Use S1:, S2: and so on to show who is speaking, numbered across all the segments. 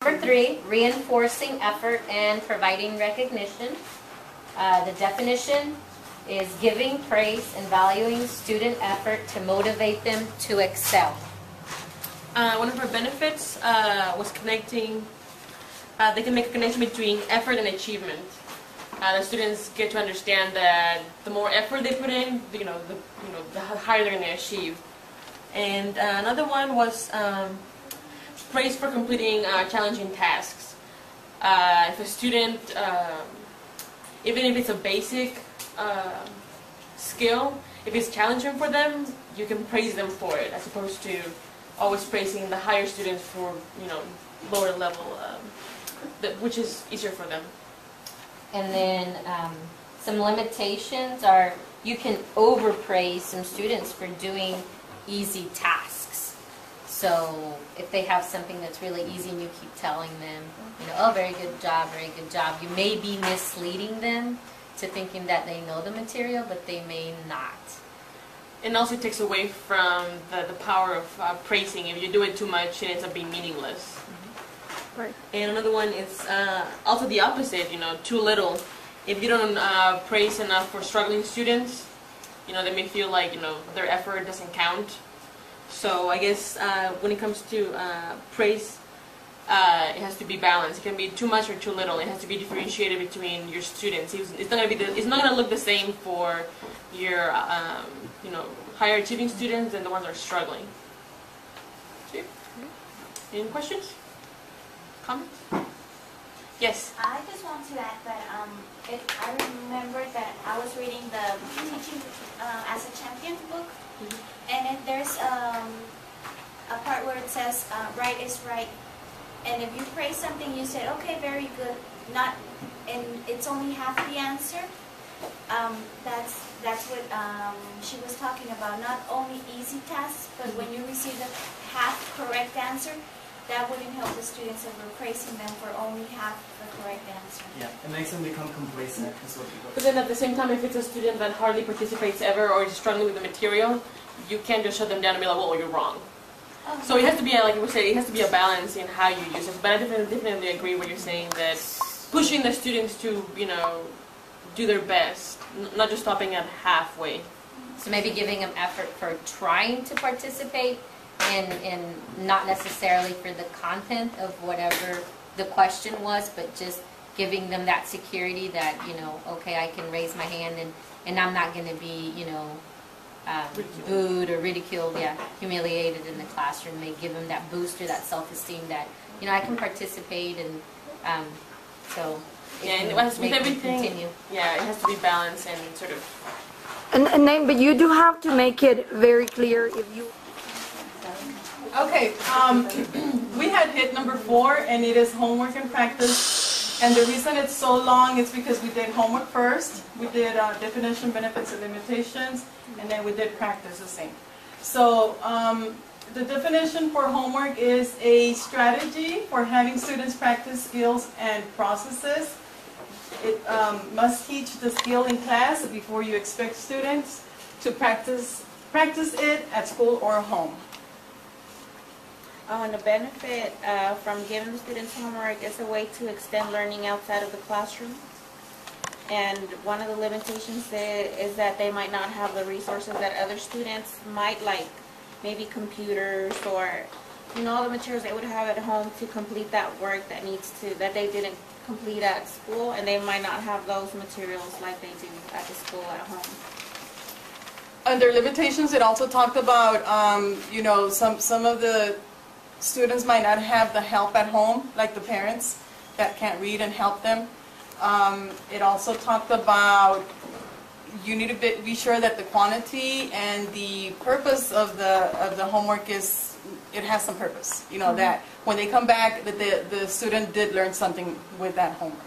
S1: Number 3, reinforcing effort and providing recognition. The definition is giving praise and valuing student effort to motivate them to excel.
S2: One of our benefits was connecting. They can make a connection between effort and achievement. The students get to understand that the more effort they put in, the higher they're going to achieve. And another one was praise for completing challenging tasks. If a student, even if it's a basic skill, if it's challenging for them, you can praise them for it, as opposed to always praising the higher students for lower level, which is easier for them.
S1: And then some limitations are you can overpraise some students for doing easy tasks. So if they have something that's really easy and you keep telling them, oh, very good job, you may be misleading them to thinking that they know the material, but they may not.
S2: And also it takes away from the power of praising. If you do it too much, it ends up being meaningless.
S3: Right.
S2: And another one is also the opposite, too little. If you don't praise enough for struggling students, they may feel like, their effort doesn't count. So I guess when it comes to praise, it has to be balanced. It can be too much or too little. It has to be differentiated between your students. It's not going to look the same for your, higher achieving students and the ones that are struggling. Okay. Any questions? Comments? Yes.
S4: I just want to add that I remember that I was reading the Teaching as a Champion book, and there's a part where it says right is right, and if you praise something, you said, okay, very good, and it's only half the answer. That's what she was talking about. Not only easy tasks, but when you receive the half correct answer, that wouldn't help the students if we're praising them for only half the correct answer.
S5: Yeah, it makes them become complacent. Is what people.
S2: But then at the same time, if it's a student that hardly participates ever or is struggling with the material, you can't just shut them down and be like, well, you're wrong.
S4: Okay.
S2: So it has to be, like you said, it has to be a balance in how you use it. But I definitely agree what you're saying, that pushing the students to, do their best, not just stopping at halfway.
S1: So maybe giving them effort for trying to participate and not necessarily for the content of whatever the question was, but just giving them that security that, okay, I can raise my hand and I'm not going to be, booed or ridiculed, humiliated in the classroom. They give them that boost or that self-esteem that, I can participate, and so
S2: and it has to be everything.
S1: Continue.
S2: Yeah, it has to be balanced and sort of.
S3: And then, but you do have to make it very clear if you.
S6: Okay, we had hit number 4, and it is homework and practice. And the reason it's so long is because we did homework first, we did definition, benefits, and limitations, and then we did practice the same. So the definition for homework is a strategy for having students practice skills and processes. It must teach the skill in class before you expect students to practice it at school or home.
S7: And the benefit from giving the students homework is a way to extend learning outside of the classroom. And one of the limitations is that they might not have the resources that other students might, like maybe computers or all the materials they would have at home to complete that work that they didn't complete at school, and they might not have those materials like they do at the school at home.
S6: Under limitations, it also talked about some of the students might not have the help at home, like the parents that can't read and help them. It also talked about you need to be sure that the quantity and the purpose of the homework it has some purpose. That when they come back, that the student did learn something with that homework.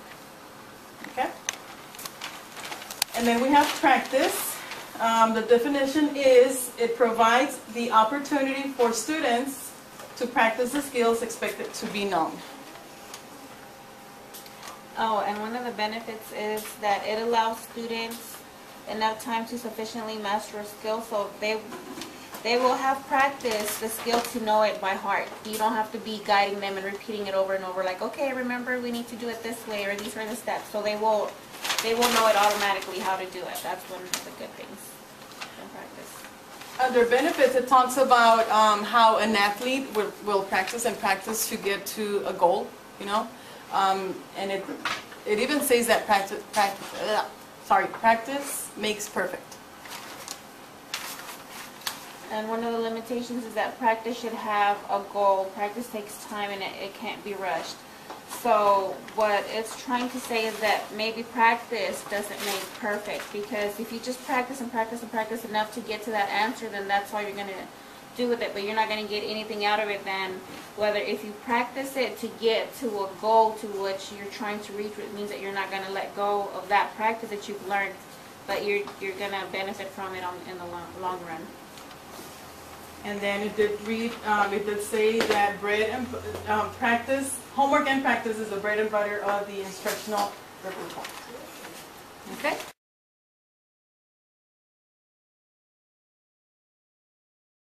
S6: Okay. And then we have practice. The definition is it provides the opportunity for students to practice the skills expected to be known.
S7: Oh, and one of the benefits is that it allows students enough time to sufficiently master a skill, so They will have practice the skill to know it by heart. You don't have to be guiding them and repeating it over and over like, okay, remember we need to do it this way, or these are the steps. So they will know it automatically how to do it. That's one of the good things in practice.
S6: Under benefits, it talks about how an athlete will practice and practice to get to a goal, you know? And it even says that practice makes perfect.
S7: And one of the limitations is that practice should have a goal. Practice takes time and it can't be rushed. So what it's trying to say is that maybe practice doesn't make perfect, because if you just practice and practice and practice enough to get to that answer, then that's all you're going to do with it, but you're not going to get anything out of it then. Whether if you practice it to get to a goal to which you're trying to reach, it means that you're not going to let go of that practice that you've learned, but you're going to benefit from it in the long run.
S6: And then it did read, it did say that practice, homework and practice is the bread and butter of the instructional repertoire. Okay?